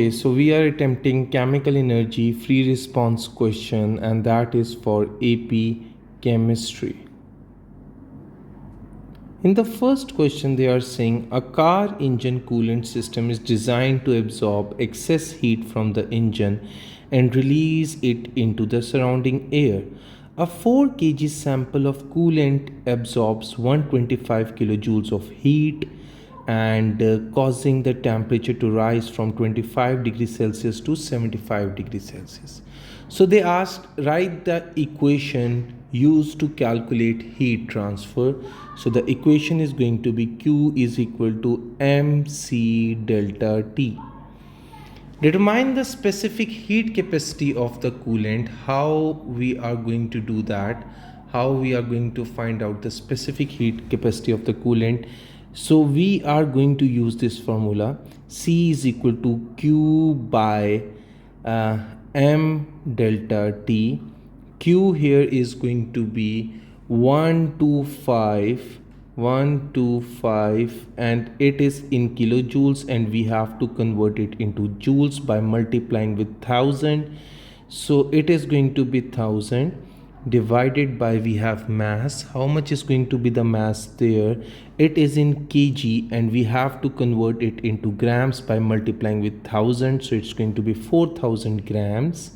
Okay, so we are attempting chemical energy free response question, and that is for AP chemistry. In the first question, they are saying a car engine coolant system is designed to absorb excess heat from the engine and release it into the surrounding air. A 4 kg sample of coolant absorbs 125 kilojoules of heat and causing the temperature to rise from 25 degrees Celsius to 75 degrees Celsius. So they asked write the equation used to calculate heat transfer. So the equation is going to be Q is equal to mc delta T. Determine the specific heat capacity of the coolant. How we are going to do that? How we are going to find out the specific heat capacity of the coolant? So we are going to use this formula. C is equal to Q by m delta T. Q here is going to be 125 and it is in kilojoules, and we have to convert it into joules by multiplying with 1000. So it is going to be 1000 divided by, we have mass. How much is going to be the mass there? It is in kg, and we have to convert it into grams by multiplying with 1000. So it's going to be 4000 grams,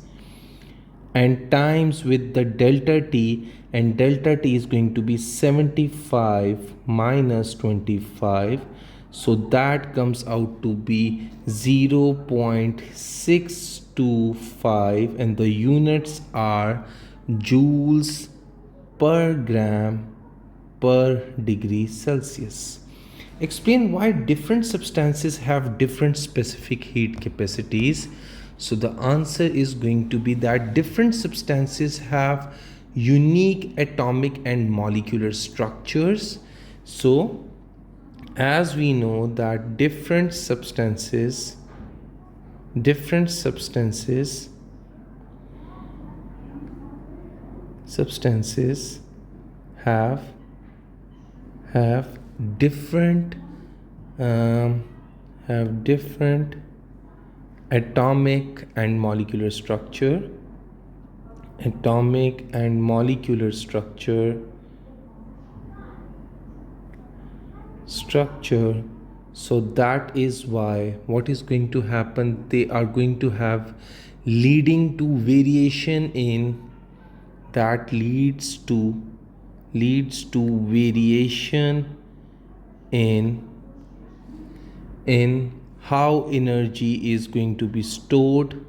and times with the delta T, and delta T is going to be 75 minus 25. So that comes out to be 0.625, and the units are joules per gram per degree Celsius. Explain why different substances have different specific heat capacities. So the answer is going to be that different substances have unique atomic and molecular structures. So as we know that different substances have different atomic and molecular structure. So that is why what is going to happen, they are going to have leading to variation in, that leads to variation in how energy is going to be stored,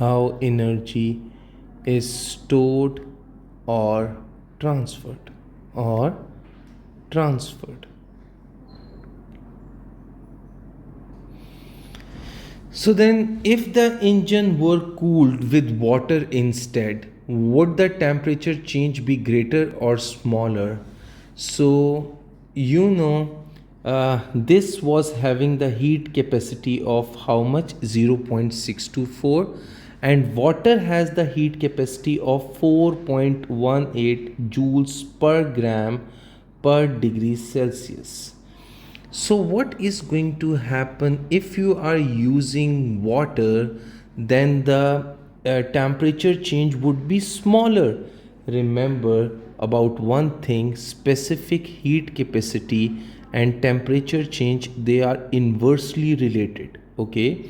or transferred. So then, if the engine were cooled with water instead, would the temperature change be greater or smaller? So this was having the heat capacity of how much? 0.624, and water has the heat capacity of 4.18 joules per gram per degree Celsius. So what is going to happen if you are using water? Then the temperature change would be smaller. Remember about one thing: specific heat capacity and temperature change, they are inversely related. Okay,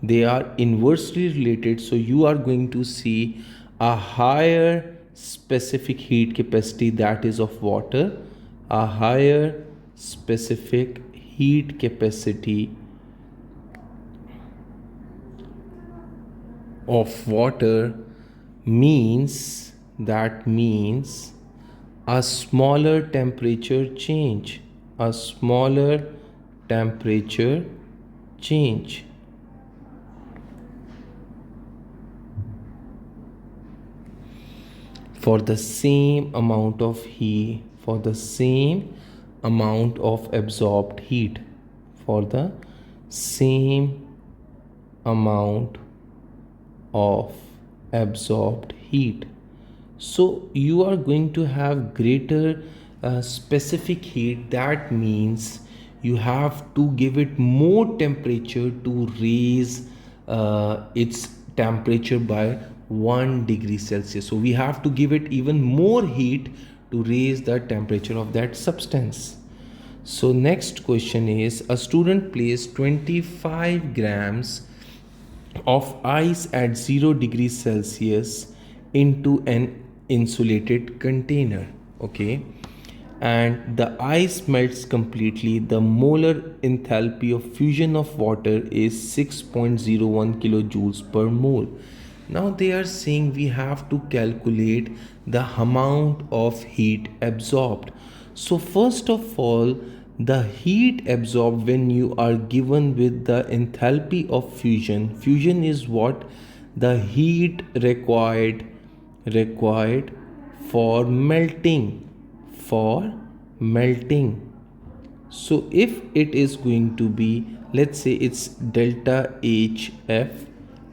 they are inversely related. So you are going to see a higher specific heat capacity, that is of water. A higher specific heat capacity of water means a smaller temperature change. For the same amount of heat, for the same amount of absorbed heat, for the same amount of absorbed heat. So you are going to have greater specific heat. That means you have to give it more temperature to raise its temperature by 1 degree Celsius. So we have to give it even more heat to raise the temperature of that substance. So next question is, a student placed 25 grams of ice at 0 degrees Celsius into an insulated container. Okay, and the ice melts completely. The molar enthalpy of fusion of water is 6.01 kilojoules per mole. Now they are saying we have to calculate the amount of heat absorbed. So first of all, the heat absorbed when you are given with the enthalpy of fusion. Fusion is what? The heat required for melting. So if it is going to be, let's say it's delta HF,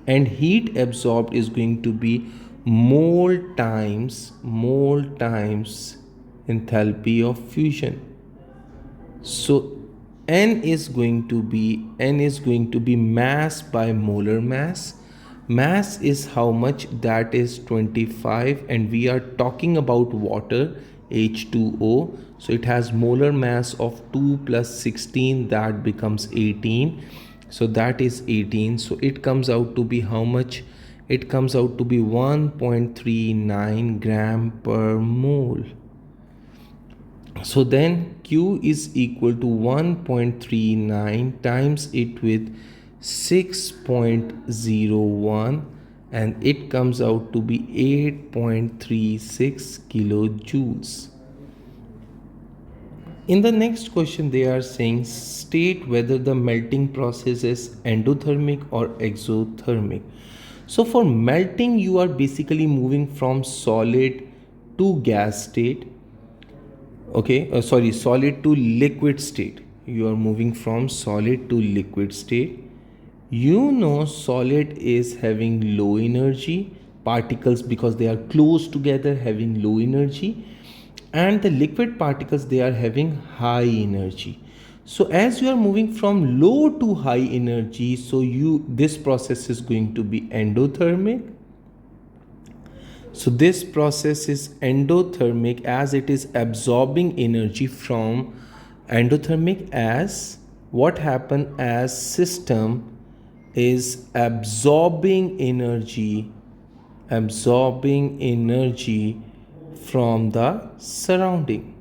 and heat absorbed is going to be mole times enthalpy of fusion. So n is going to be mass by molar mass. Mass is how much? That is 25, and we are talking about water, H2O. So it has molar mass of 2 plus 16, that becomes 18. So that is 18. So it comes out to be how much? It comes out to be 1.39 gram per mole. So then Q is equal to 1.39 times it with 6.01, and it comes out to be 8.36 kilojoules. In the next question, they are saying state whether the melting process is endothermic or exothermic. So for melting, you are basically moving from solid to gas state. Okay, solid to liquid state. You are moving from solid to liquid state. You know, solid is having low energy particles because they are close together, having low energy, and the liquid particles, they are having high energy. So as you are moving from low to high energy, so this process is going to be endothermic. So this process is endothermic as it is absorbing energy from endothermic, as what happen as system is absorbing energy from the surrounding.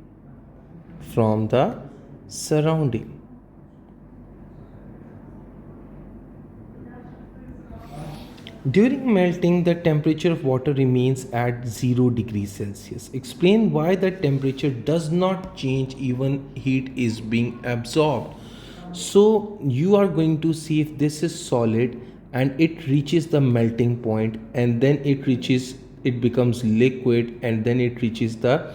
During melting, the temperature of water remains at 0 degrees Celsius. Explain why the temperature does not change even heat is being absorbed. So you are going to see if this is solid and it reaches the melting point, and then it becomes liquid, and then it reaches the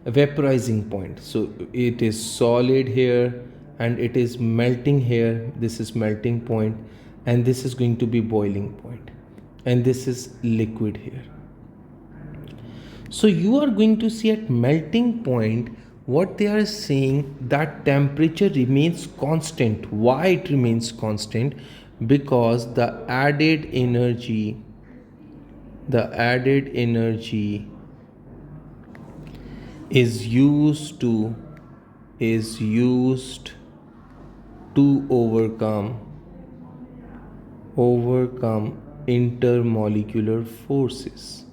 vaporizing point. So it is solid here and it is melting here. This is melting point, and this is going to be boiling point, and this is liquid here. So you are going to see at melting point, what they are saying, that temperature remains constant. Why it remains constant? Because the added energy is used to overcome intermolecular forces.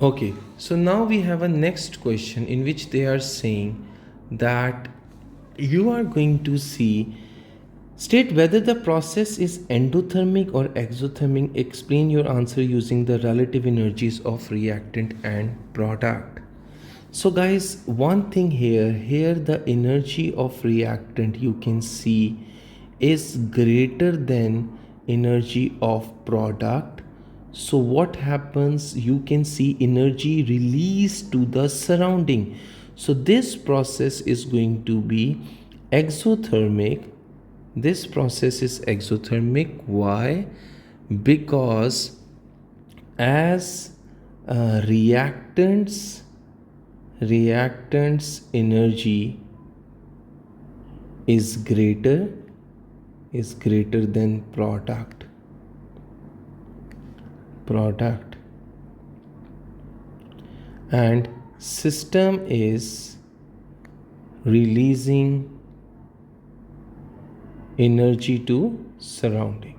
Okay, so now we have a next question in which they are saying that you are going to see, state whether the process is endothermic or exothermic. Explain your answer using the relative energies of reactant and product. So guys, one thing here the energy of reactant, you can see, is greater than energy of product. So what happens? You can see energy released to the surrounding. So this process is going to be exothermic. This process is exothermic. Why? Because as reactants energy is greater than product, and system is releasing energy to surrounding.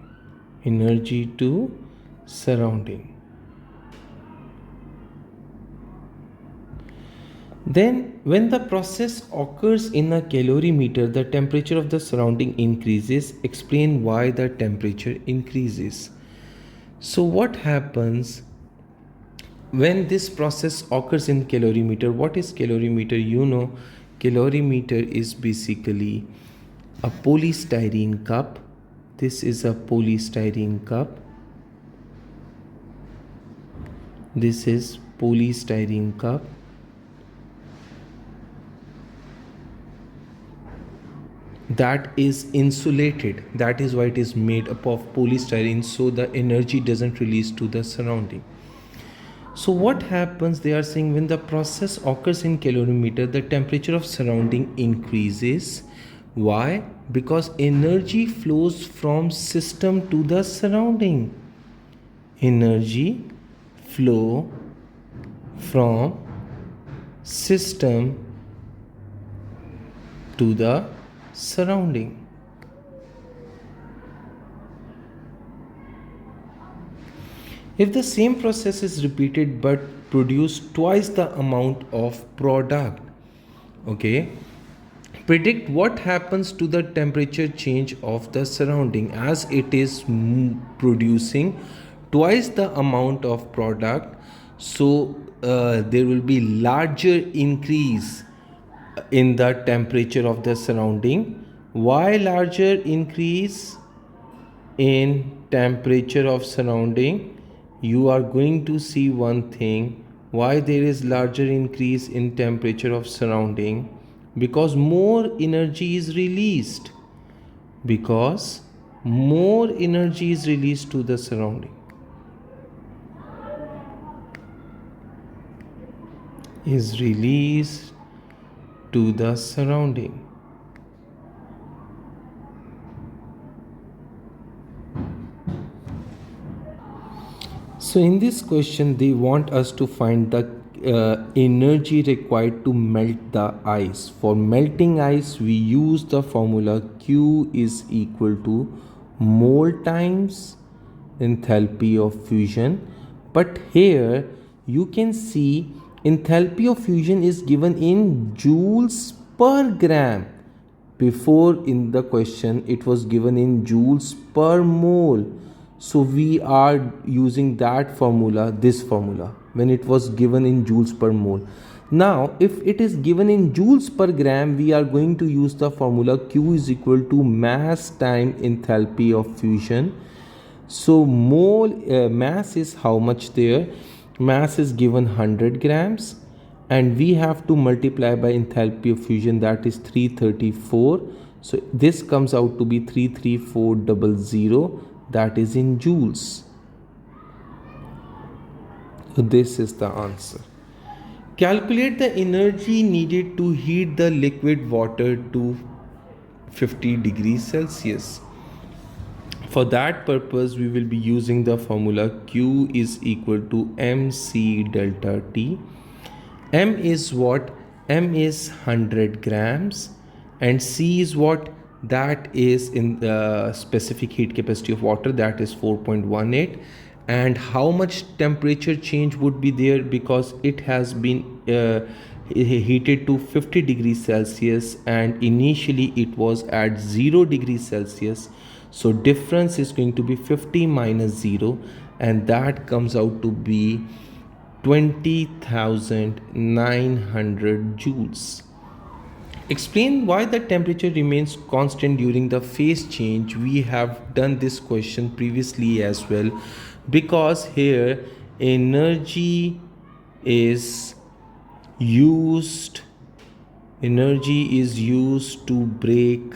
Then, when the process occurs in a calorimeter, the temperature of the surrounding increases. Explain why the temperature increases. So, what happens when this process occurs in calorimeter? What is calorimeter? You know, calorimeter is basically a polystyrene cup. This is a polystyrene cup. This is polystyrene cup. That is insulated. That is why it is made up of polystyrene, so the energy doesn't release to the surrounding. So what happens, they are saying, when the process occurs in calorimeter, the temperature of surrounding increases. Why? Because energy flows from system to the surrounding. Energy flow from system to the surrounding. If the same process is repeated but produce twice the amount of product, okay, predict what happens to the temperature change of the surrounding as it is producing twice the amount of product. So there will be larger increase in the temperature of the surrounding. Why larger increase in temperature of surrounding? You are going to see one thing, why there is larger increase in temperature of surrounding, because more energy is released, to the surrounding, is released to the surrounding. So in this question, they want us to find the energy required to melt the ice. For melting ice, we use the formula Q is equal to mole times enthalpy of fusion. But here you can see enthalpy of fusion is given in joules per gram. Before in the question it was given in joules per mole. So we are using that formula, this formula, when it was given in joules per mole. Now if it is given in joules per gram, we are going to use the formula Q is equal to mass time enthalpy of fusion. So mole mass is how much there? Mass is given 100 grams, and we have to multiply by enthalpy of fusion, that is 334. So this comes out to be 33400, that is in joules. So this is the answer. Calculate the energy needed to heat the liquid water to 50 degrees Celsius. For that purpose, we will be using the formula Q is equal to mc delta T. M is what? M is 100 grams, and C is what? That is in the specific heat capacity of water, that is 4.18. And how much temperature change would be there, because it has been heated to 50 degrees Celsius and initially it was at 0 degrees Celsius. So difference is going to be 50 minus 0, and that comes out to be 20,900 joules. Explain why the temperature remains constant during the phase change. We have done this question previously as well, because here energy is used to break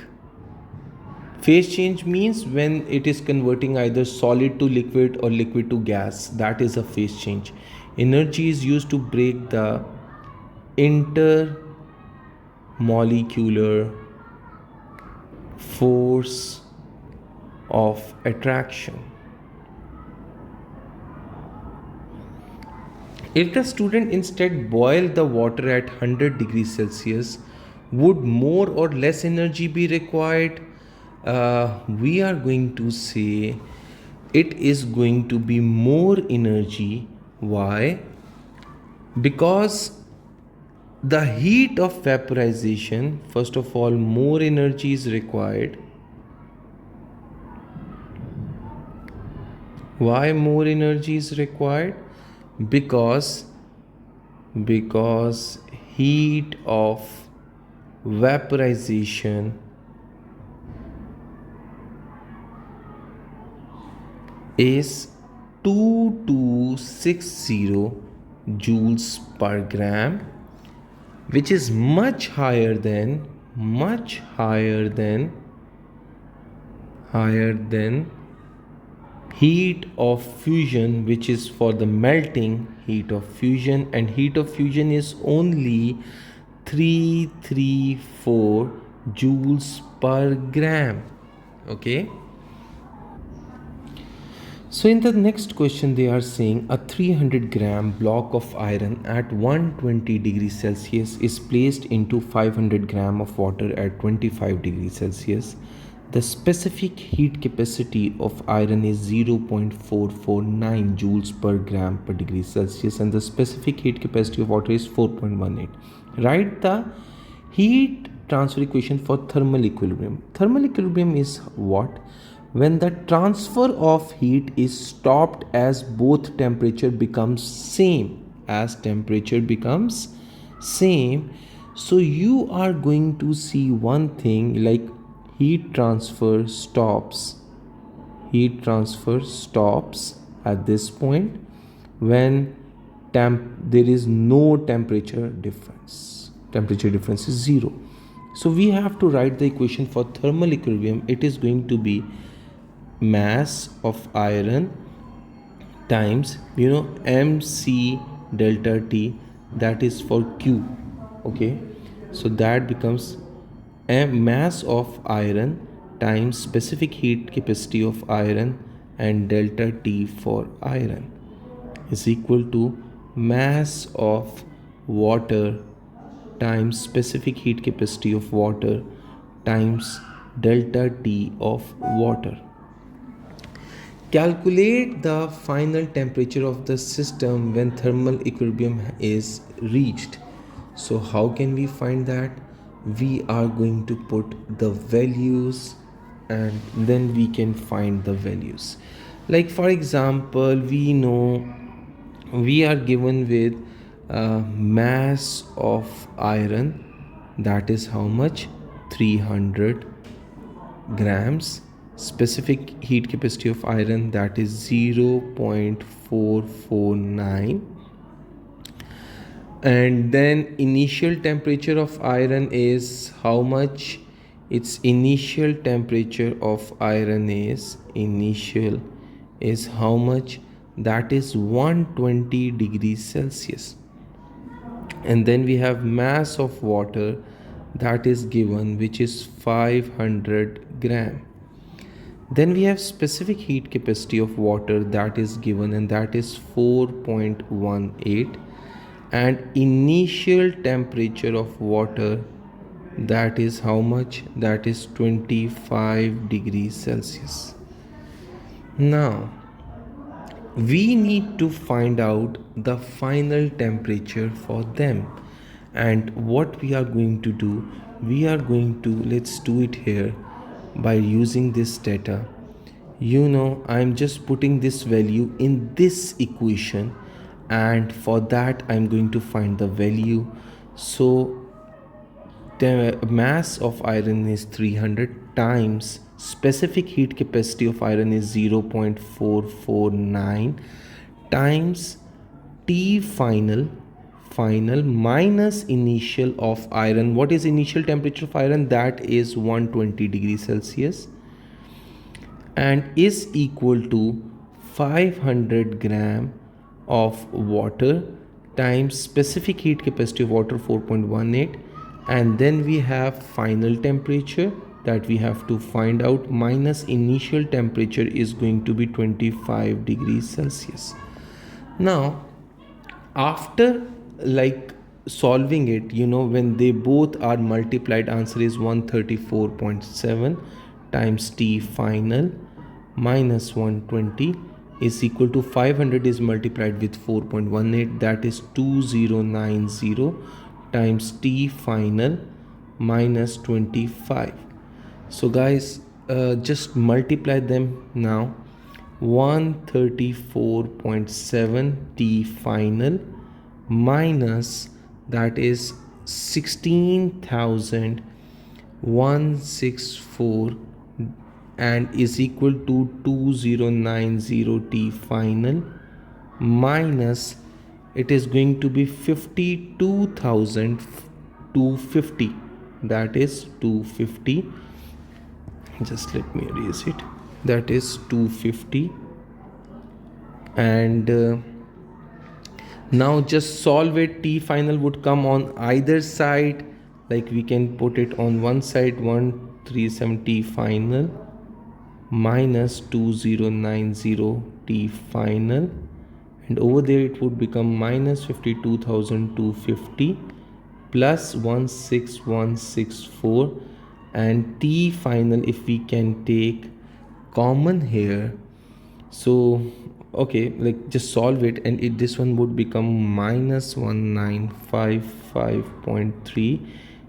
Phase change means when it is converting either solid to liquid or liquid to gas. That is a phase change. Energy is used to break the intermolecular force of attraction. If the student instead boiled the water at 100 degrees Celsius, would more or less energy be required? We are going to say it is going to be more energy. Why? Because the heat of vaporization, first of all, more energy is required. Why more energy is required? Because heat of vaporization is 2260 joules per gram, which is much higher than heat of fusion, which is for the melting heat of fusion, and heat of fusion is only 334 joules per gram. Okay. So in the next question they are saying a 300 gram block of iron at 120 degrees Celsius is placed into 500 gram of water at 25 degrees Celsius. The specific heat capacity of iron is 0.449 joules per gram per degree Celsius, and the specific heat capacity of water is 4.18. Write the heat transfer equation for thermal equilibrium. Thermal equilibrium is what? When the transfer of heat is stopped as both temperature becomes same. So you are going to see one thing like heat transfer stops at this point when there is no temperature difference is 0. So we have to write the equation for thermal equilibrium. It is going to be mass of iron times mc delta T, that is for Q. Okay, so that becomes mass of iron times specific heat capacity of iron and delta T for iron is equal to mass of water times specific heat capacity of water times delta T of water. Calculate the final temperature of the system when thermal equilibrium is reached. So how can we find that? We are going to put the values and then we can find the values. Like for example, we know we are given with mass of iron, that is how much? 300 grams. Specific heat capacity of iron, that is 0.449, and then initial temperature of iron is how much? Its initial temperature of iron is how much? That is 120 degrees Celsius. And then we have mass of water, that is given, which is 500 gram. Then we have specific heat capacity of water, that is given, and that is 4.18, and initial temperature of water, that is how much? That is 25 degrees Celsius. Now we need to find out the final temperature for them, and what we are going to do, let's do it here by using this data. I'm just putting this value in this equation, and for that I'm going to find the value. So the mass of iron is 300 times specific heat capacity of iron is 0.449 times T final minus initial of iron. What is initial temperature of iron? That is 120 degrees Celsius. and is equal to 500 gram of water times specific heat capacity of water 4.18, and then we have final temperature that we have to find out minus initial temperature is going to be 25 degrees Celsius. Now after like solving it, when they both are multiplied, answer is 134.7 times T final minus 120 is equal to 500 is multiplied with 4.18, that is 2090 times T final minus 25. So guys, just multiply them now. 134.7 T final minus, that is 16,164 and is equal to 2090 T final minus, it is going to be 52,250, that is 250. Just let me erase it. That is 250. And now just solve it. T final would come on either side, like we can put it on one side, 137 T final minus 2090 T final, and over there it would become minus 52,250 plus 16164, and T final if we can take common here, so okay, like just solve it, and this one would become minus 1955.3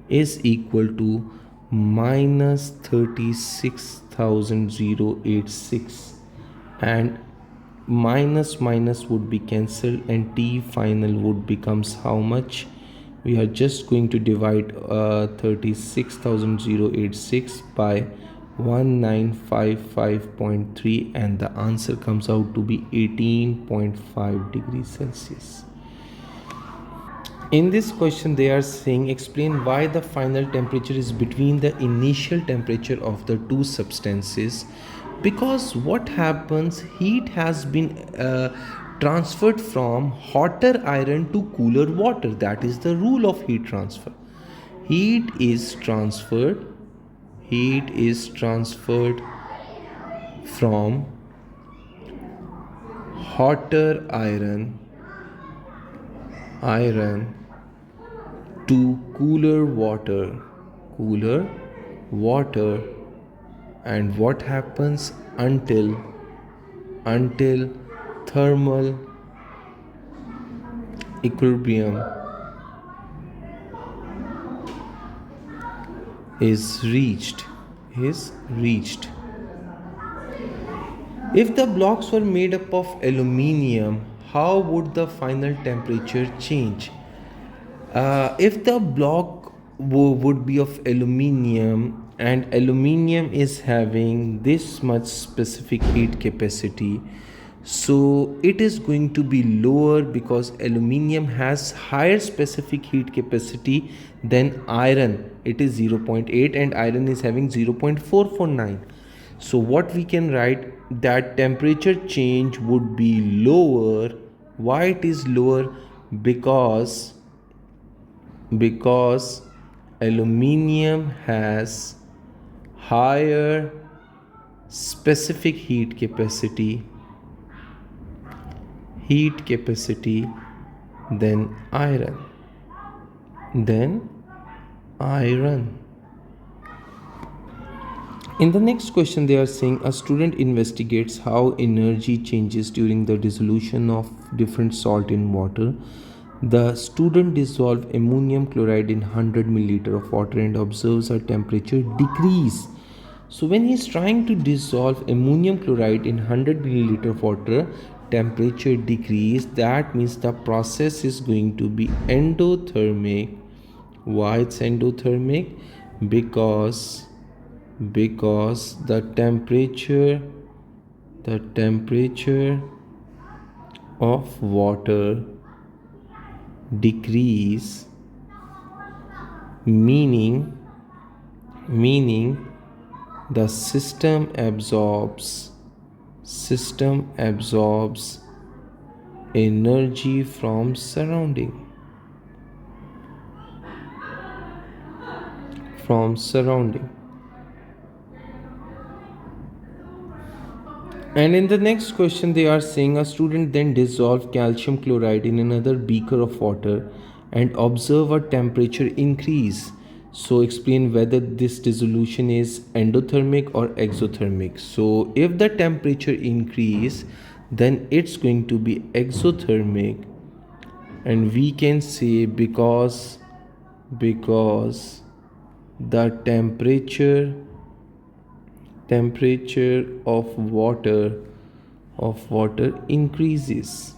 is equal to minus 36,086, and minus minus would be cancelled, and T final would becomes how much? We are just going to divide 36,086 by 1955.3, and the answer comes out to be 18.5 degrees Celsius. In this question they are saying explain why the final temperature is between the initial temperature of the two substances, because what happens, heat has been transferred from hotter iron to cooler water. That is the rule of heat transfer. Heat is transferred from hotter iron to cooler water, and what happens until thermal equilibrium is reached. If the blocks were made up of aluminium, how would the final temperature change? If the block would be of aluminium, and aluminium is having this much specific heat capacity, so it is going to be lower because aluminium has higher specific heat capacity than iron. It is 0.8 and iron is having 0.449. so what we can write, that temperature change would be lower. Why it is lower? Because aluminium has higher specific heat capacity than iron. In the next question they are saying a student investigates how energy changes during the dissolution of different salt in water. The student dissolves ammonium chloride in 100 milliliter of water and observes a temperature decrease. So when he is trying to dissolve ammonium chloride in 100 milliliter of water, temperature decrease. That means the process is going to be endothermic. Why it's endothermic? Because the temperature of water decrease, meaning the system absorbs energy from surrounding. And in the next question, they are saying a student then dissolve calcium chloride in another beaker of water and observe a temperature increase. So explain whether this dissolution is endothermic or exothermic. So if the temperature increase, then it's going to be exothermic, and we can say because the temperature of water increases,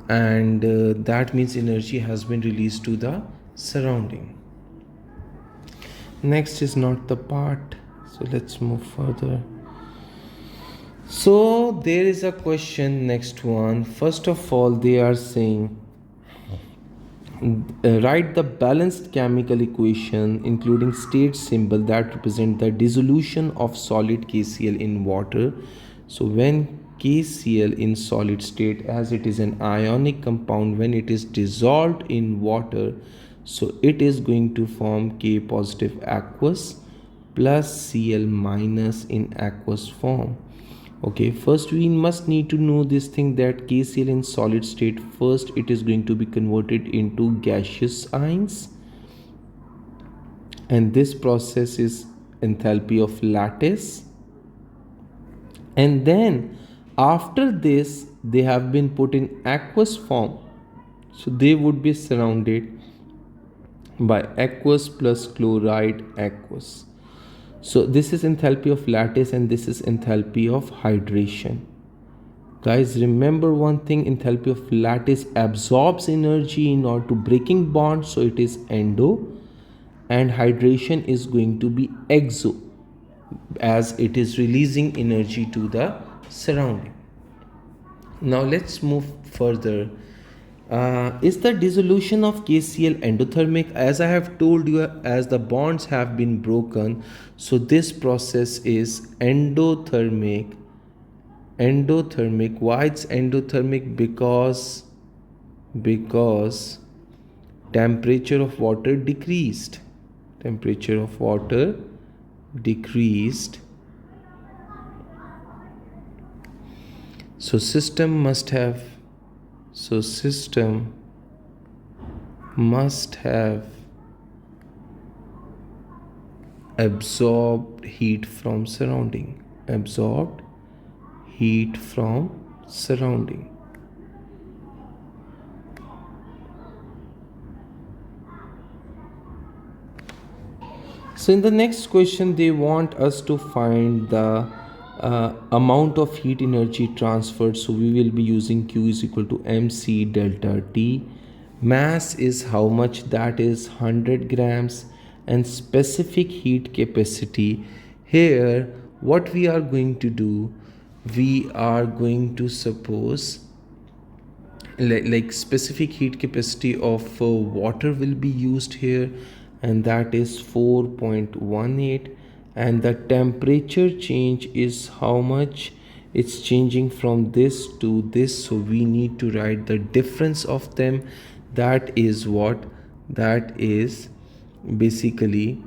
and that means energy has been released to the surrounding. Next is not the part, so let's move further. So there is a question, next one. First of all, they are saying write the balanced chemical equation including state symbol that represent the dissolution of solid KCl in water. So when KCl in solid state, as it is an ionic compound, when it is dissolved in water, so it is going to form K positive aqueous plus Cl minus in aqueous form. Okay, first we must need to know this thing that KCl in solid state, first it is going to be converted into gaseous ions, and this process is enthalpy of lattice, and then after this they have been put in aqueous form, so they would be surrounded by aqueous plus chloride aqueous. So this is enthalpy of lattice and this is enthalpy of hydration. Guys, remember one thing, enthalpy of lattice absorbs energy in order to breaking bond, so it is endo, and hydration is going to be exo, as it is releasing energy to the surrounding. Now let's move further. Is the dissolution of KCl endothermic? As I have told you, as the bonds have been broken, so this process is endothermic. Why it's endothermic? Because temperature of water decreased. So system must have absorbed heat from surrounding. So in the next question, they want us to find the amount of heat energy transferred. So we will be using Q is equal to mc delta T. Mass is how much? That is 100 grams. And specific heat capacity, here what we are going to do, we are going to suppose like specific heat capacity of water will be used here, and that is 4.18, and the temperature change is how much? It's changing from this to this, so we need to write the difference of them. That is what? That is basically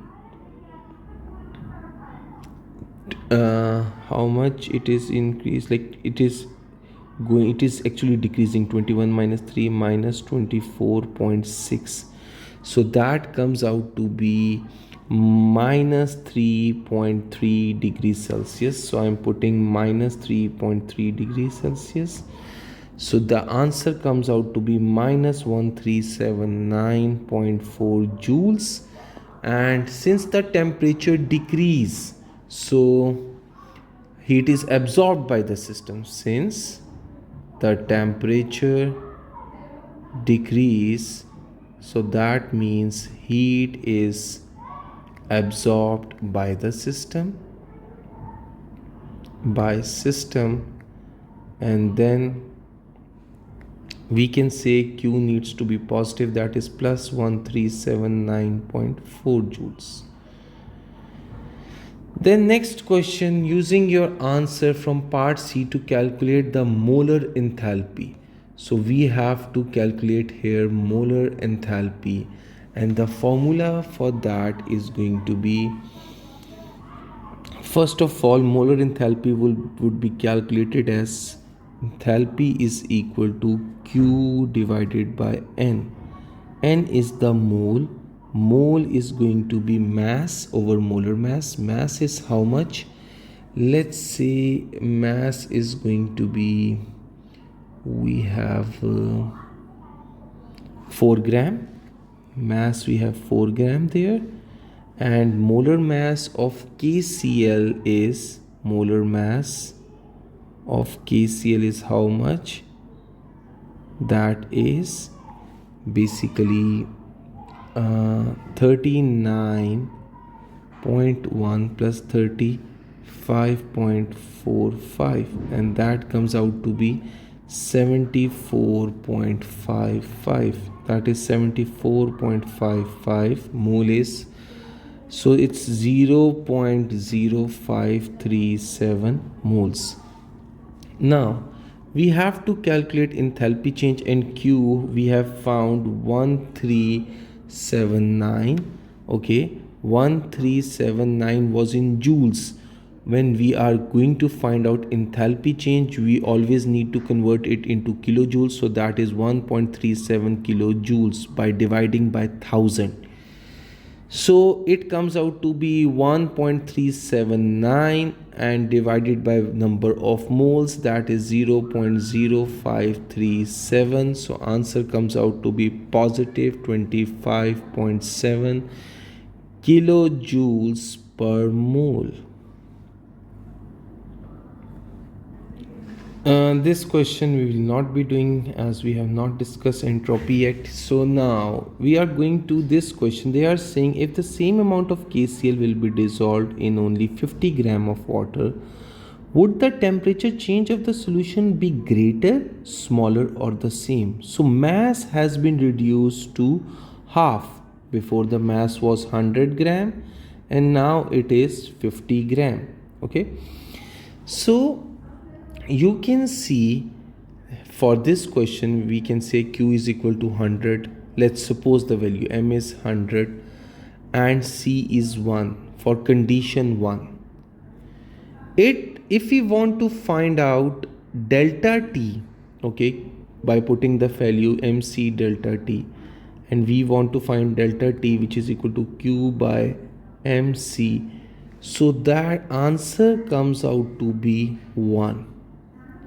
how much it is increased, like it is actually decreasing. 21 minus 3 minus 24.6, so that comes out to be minus 3.3 degrees Celsius. So I'm putting minus 3.3 degrees Celsius. So the answer comes out to be minus 1379.4 joules. And since the temperature decrease, so heat is absorbed by the system. Since the temperature decrease, so that means heat is absorbed by the system, and then we can say Q needs to be positive, that is plus 1379.4 joules. Then next question, using your answer from part C to calculate the molar enthalpy. So we have to calculate here molar enthalpy, and the formula for that is going to be, first of all, molar enthalpy would be calculated as enthalpy is equal to Q divided by N. N is the mole. Mole is going to be mass over molar mass. Mass is how much? Let's say mass is going to be, we have 4 gram. Mass, we have 4 gram there. And molar mass of KCl is, molar mass of KCl is how much? That is basically 39.1 plus 35.45, and that comes out to be 74.55. that is 74.55 moles. So it's 0.0537 moles. Now we have to calculate enthalpy change, and Q we have found 1379. Okay, 1379 was in joules. When we are going to find out enthalpy change, we always need to convert it into kilojoules. So that is 1.37 kilojoules by dividing by 1000. So it comes out to be 1.379 and divided by number of moles, that is 0.0537. So answer comes out to be positive 25.7 kilojoules per mole. This question we will not be doing, as we have not discussed entropy yet. So now we are going to this question. They are saying if the same amount of KCl will be dissolved in only 50 gram of water, would the temperature change of the solution be greater, smaller, or the same? So mass has been reduced to half. Before the mass was 100 gram and now it is 50 gram. Okay, so you can see for this question we can say Q is equal to 100. Let's suppose the value M is 100 and C is 1 for condition 1. If we want to find out delta T, okay, by putting the value MC delta T, and we want to find delta T which is equal to Q by MC, so that answer comes out to be 1.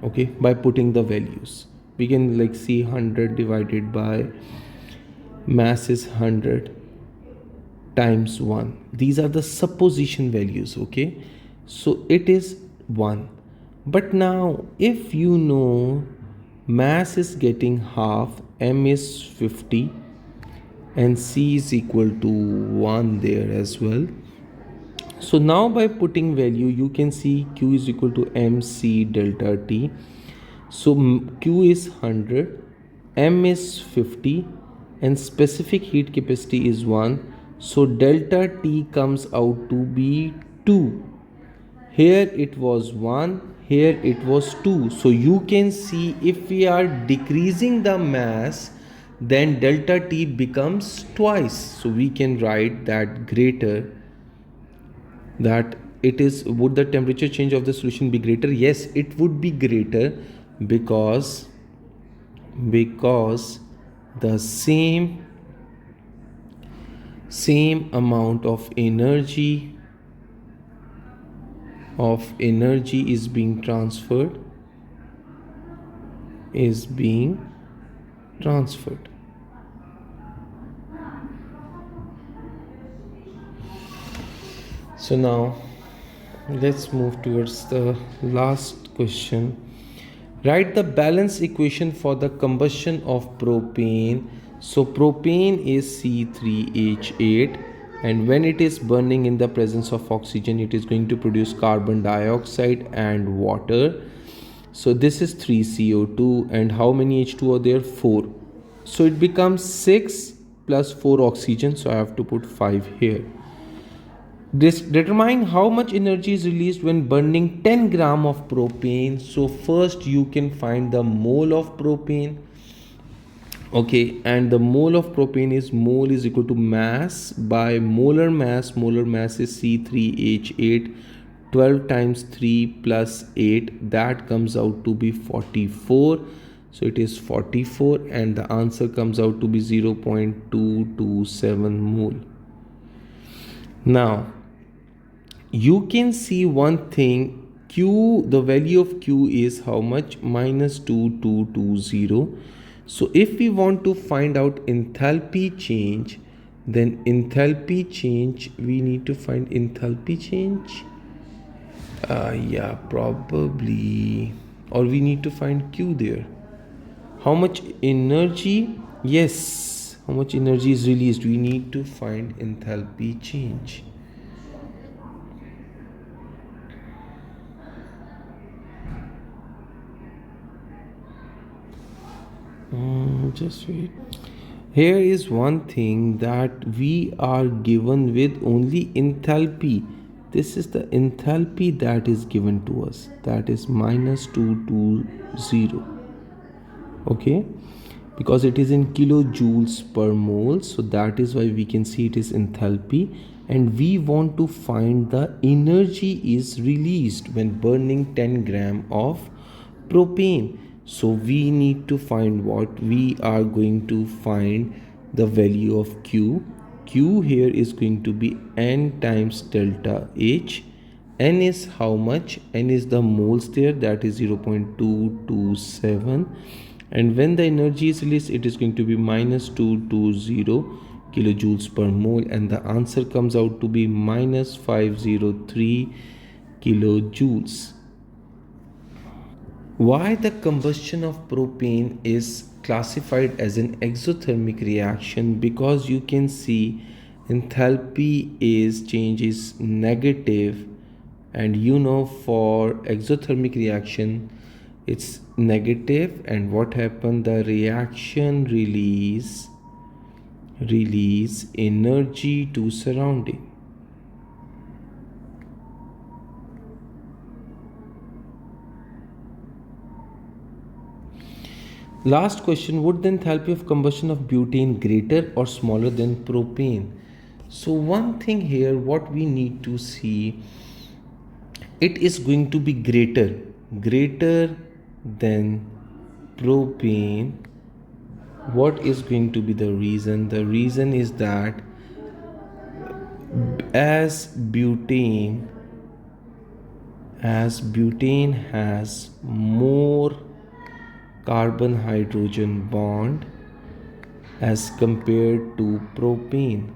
Okay, by putting the values we can like see 100 divided by mass is 100 times 1. These are the supposition values. Okay, so it is 1. But now if you know mass is getting half, M is 50 and C is equal to 1 there as well. So now by putting value you can see Q is equal to MC delta T. So Q is 100, M is 50 and specific heat capacity is 1. So delta T comes out to be 2. Here it was 1, here it was 2. So you can see if we are decreasing the mass, then delta T becomes twice. So we can write that greater, that it is, would the temperature change of the solution be greater? Yes, it would be greater because the same amount of energy is being transferred. So now let's move towards the last question. Write the balance equation for the combustion of propane. So propane is C3H8 and when it is burning in the presence of oxygen, it is going to produce carbon dioxide and water. So this is 3CO2, and how many H2 are there? 4. So it becomes 6 plus 4 oxygen, so I have to put 5 here. This determine how much energy is released when burning 10 gram of propane. So first you can find the mole of propane. Okay, and the mole of propane is mole is equal to mass by molar mass. Molar mass is C3H8. 12 times 3 plus 8, that comes out to be 44. So it is 44, and the answer comes out to be 0.227 mole. Now you can see one thing, q, the value of q is how much? Minus 2220. So if we want to find out enthalpy change, then enthalpy change, we need to find enthalpy change. Yeah, probably, or we need to find q there. How much energy? Yes, how much energy is released? We need to find enthalpy change. Just wait. Here is one thing, that we are given with only enthalpy. This is the enthalpy that is given to us, that is minus 220. Okay, because it is in kilojoules per mole, so that is why we can see it is enthalpy. And we want to find the energy is released when burning 10 gram of propane. So we need to find what? We are going to find the value of q. Q here is going to be n times delta H. N is how much? N is the moles there, that is 0.227. And when the energy is released, it is going to be minus 220 kilojoules per mole, and the answer comes out to be minus 503 kilojoules. Why the combustion of propane is classified as an exothermic reaction? Because you can see enthalpy is change is negative, and you know for exothermic reaction it's negative, and what happened? The reaction release energy to surrounding. Last question, would the enthalpy of combustion of butane greater or smaller than propane? So one thing here, what we need to see, it is going to be greater than propane. What is going to be the reason? The reason is that as butane has more carbon hydrogen bond as compared to propane